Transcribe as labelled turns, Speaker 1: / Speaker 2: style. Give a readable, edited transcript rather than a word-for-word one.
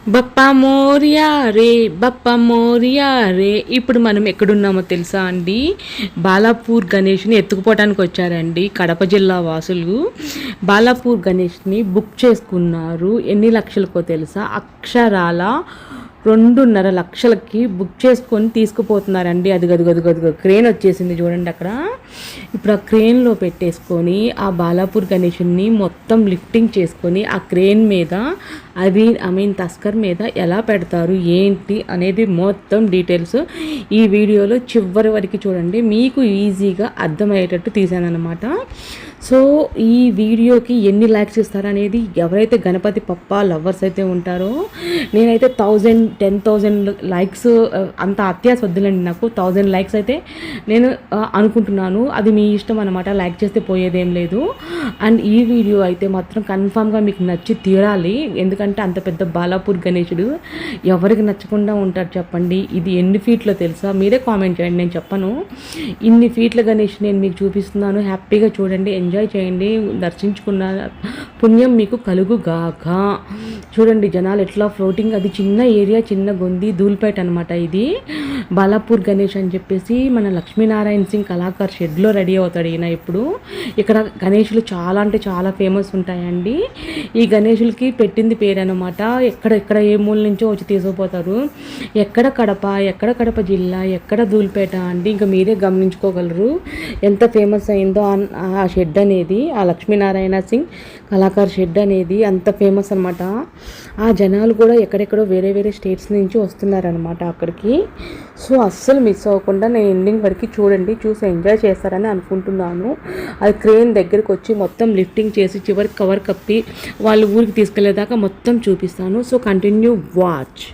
Speaker 1: బప్పా మోరియా రే బప్పా మోరియా రే. ఇప్పుడు మనం ఎక్కడున్నామో తెలుసా అండి? బాలాపూర్ గణేష్ని ఎత్తుకుపోవడానికి వచ్చారండి కడప జిల్లా వాసులు. బాలాపూర్ గణేష్ని బుక్ చేసుకున్నారు. ఎన్ని లక్షలకో తెలుసా? అక్షరాల 2.5 లక్షలకి బుక్ చేసుకొని తీసుకుపోతున్నారండి. అది గదుగదుగదుగ క్రేన్ వచ్చేసింది చూడండి అక్కడ. ఇప్పుడు ఆ క్రేన్లో పెట్టేసుకొని ఆ బాలాపూర్ గణేషుని మొత్తం లిఫ్టింగ్ చేసుకొని ఆ క్రేన్ మీద తస్కర్ మీద ఎలా పెడతారు ఏంటి అనేది మొత్తం డీటెయిల్స్ ఈ వీడియోలో చివరి వరకు చూడండి. మీకు ఈజీగా అర్థమయ్యేటట్టు తీసానమాట. సో ఈ వీడియోకి ఎన్ని లైక్స్ ఇస్తారనేది, ఎవరైతే గణపతి పప్ప లవర్స్ అయితే ఉంటారో, నేనైతే 10,000 లైక్స్ అంత అత్యాస వద్దులండి నాకు. 1000 లైక్స్ అయితే నేను అనుకుంటున్నాను. అది మీ ఇష్టం అనమాట, లైక్ చేస్తే పోయేదేం లేదు. అండ్ ఈ వీడియో అయితే మాత్రం కన్ఫామ్గా మీకు నచ్చి తీరాలి. ఎందుకంటే అంత పెద్ద బాలాపూర్ గణేశుడు ఎవరికి నచ్చకుండా ఉంటారు చెప్పండి. ఇది ఎన్ని ఫీట్లో తెలుసా? మీరే కామెంట్ చేయండి, నేను చెప్పను. ఇన్ని ఫీట్ల గణేష్ నేను మీకు చూపిస్తున్నాను. హ్యాపీగా చూడండి, ఎంజాయ్ చేయండి. దర్శించుకున్న పుణ్యం మీకు కలుగుగాక. చూడండి జనాలు ఎట్లా ఫ్లోటింగ్. అది చిన్న ఏరియా, చిన్న గొంది, ధూల్పేట అనమాట. ఇది బాలాపూర్ గణేష్ అని చెప్పేసి మన లక్ష్మీనారాయణ సింగ్ కళాకార్ షెడ్లో రెడీ అవుతాడు ఈయన. ఇప్పుడు ఇక్కడ గణేషులు చాలా అంటే చాలా ఫేమస్ ఉంటాయండి. ఈ గణేషులకి పెట్టింది పేరు అనమాట. ఎక్కడ ఏ మూల నుంచో వచ్చి తీసుకుపోతారు. ఎక్కడ కడప జిల్లా, ఎక్కడ ధూల్పేట అండి. ఇంకా మీరే గమనించుకోగలరు ఎంత ఫేమస్ అయిందో ఆ షెడ్ అనేది. ఆ లక్ష్మీనారాయణ సింగ్ కళాకార్ షెడ్ అనేది అంత ఫేమస్ అనమాట. ఆ జనాలు కూడా ఎక్కడెక్కడో వేరే స్టేట్స్ నుంచి వస్తున్నారనమాట అక్కడికి. సో అస్సలు మిస్ అవ్వకుండా నేను ఎండింగ్ వరకు చూడండి, చూసి ఎంజాయ్ చేస్తారని అనుకుంటున్నాను. అది క్రేన్ దగ్గరికి వచ్చి మొత్తం లిఫ్టింగ్ చేసి చివరికి కవర్ కప్పి వాళ్ళు ఊరికి తీసుకెళ్లేదాకా మొత్తం చూపిస్తాను. So continue watch.